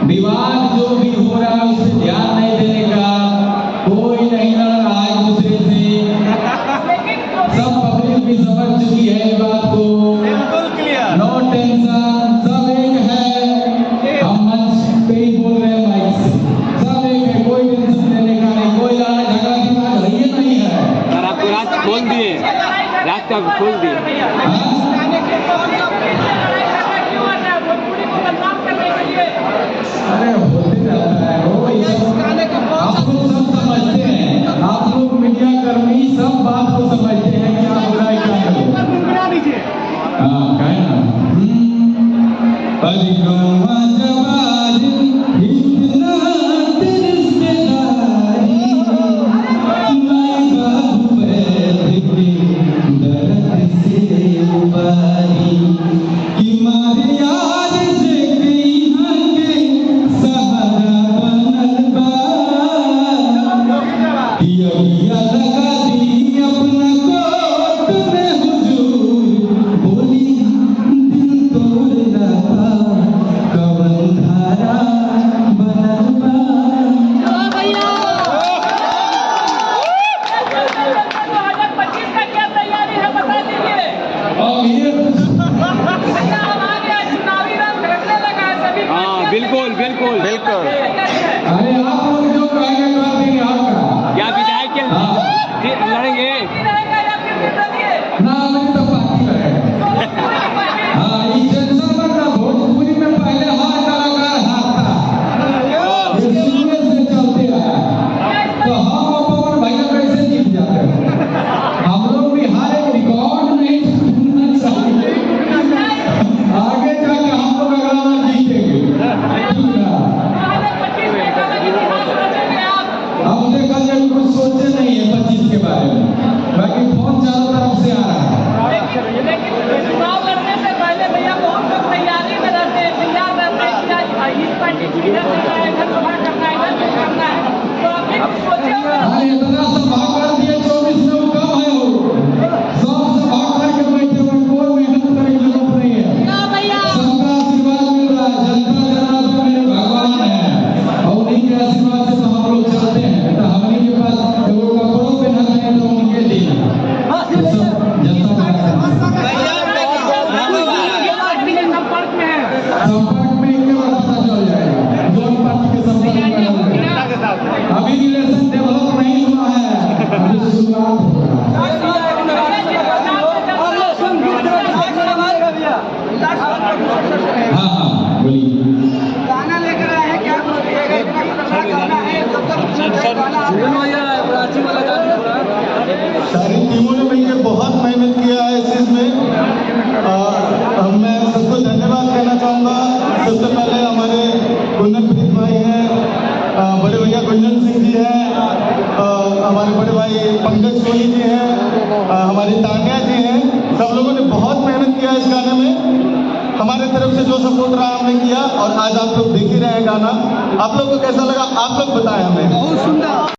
विवाद जो भी हो रहा है उस पर ध्यान नहीं देने का। कोई नहीं लड़ रहा है एक दूसरे से, सब पब्लिक भी समझ चुकी है इस बात को। नो टेंशन, सब एक है। हम मंच पे ही बोल रहे हैं माइक से, सब एक है, कोई टेंशन लेने का नहीं, कोई लड़ाई झगड़ा की बात है नहीं है। सर आपको रात खोल दिए, रात का खोल दिए। अरे होते रहता है वो, आप लोग सब समझते हैं, आप लोग मीडिया कर्मी सब बात को समझते हैं क्या हो रहा है क्या नहीं। हाँ कहे ना बिल्कुल बिल्कुल बिल्कुल। अरे आप लोग जो कहेंगे कर देंगे आपका। क्या विधायक के लड़ेंगे ना, मुझे तो पार्टी लड़ेगा। हाँ ये जनता का भोजपुरी में पहले हाथ कलाकार हाथ था, ये शुरू से चलते आया, तो हम अपन भैया कैसे जीत जाते हैं। हम लोग भी हारे, रिकॉर्ड नहीं टूटना चाहिए, आगे जाके हम लोग अगला बार जीतेंगे। अब देखा जाए कुछ सोचे नहीं है 25 के बारे में, बाकी फोन चारों तरफ से आ रहा है। चुनाव लड़ने से पहले भैया बहुत लोग तैयारी में रहते हैं, तैयार रहते हैं कि इस पार्टी को इधर करना है, इधर सभा करना है, इधर करना है, तो अभी सोचे अरे इतना सभा कर दिए 24 में, वो कम है वो सब सभा करके बैठे हुए, कोई मेहनत करने की जरूरत नहीं है। सबका आशीर्वाद मिल रहा है, जनता जनार्दन मेरे भगवान है और उन्हीं के आशीर्वाद से तो हम लोग चलते हैं। तो हमने के पास वो कपड़ों पे नजर है तो उनके लिए संपर्क में एक बार पता चल जाएगा दोनों पार्टी के संपर्क में। अभी रिलेशन डेवलप नहीं हुआ है, अभी शुरुआत हो रहा है। हाँ हाँ बोलिए। गाना लेकर आए हैं क्या? गाना है सारी टीमों ने मिलकर बहुत मेहनत किया है इस चीज़ में। मैं सबको धन्यवाद कहना चाहूँगा। सबसे पहले हमारे कुंदन प्रीत भाई हैं, बड़े भैया गुंजन सिंह जी हैं, हमारे बड़े भाई पंकज सोनी जी हैं, हमारी तान्या जी हैं। सब लोगों ने बहुत मेहनत किया इस गाने में। हमारे तरफ से जो सपोर्ट रहा हमने किया, और आज आप लोग देख ही रहे हैं गाना। आप लोग को कैसा लगा आप लोग बताएं हमें। बहुत सुंदर।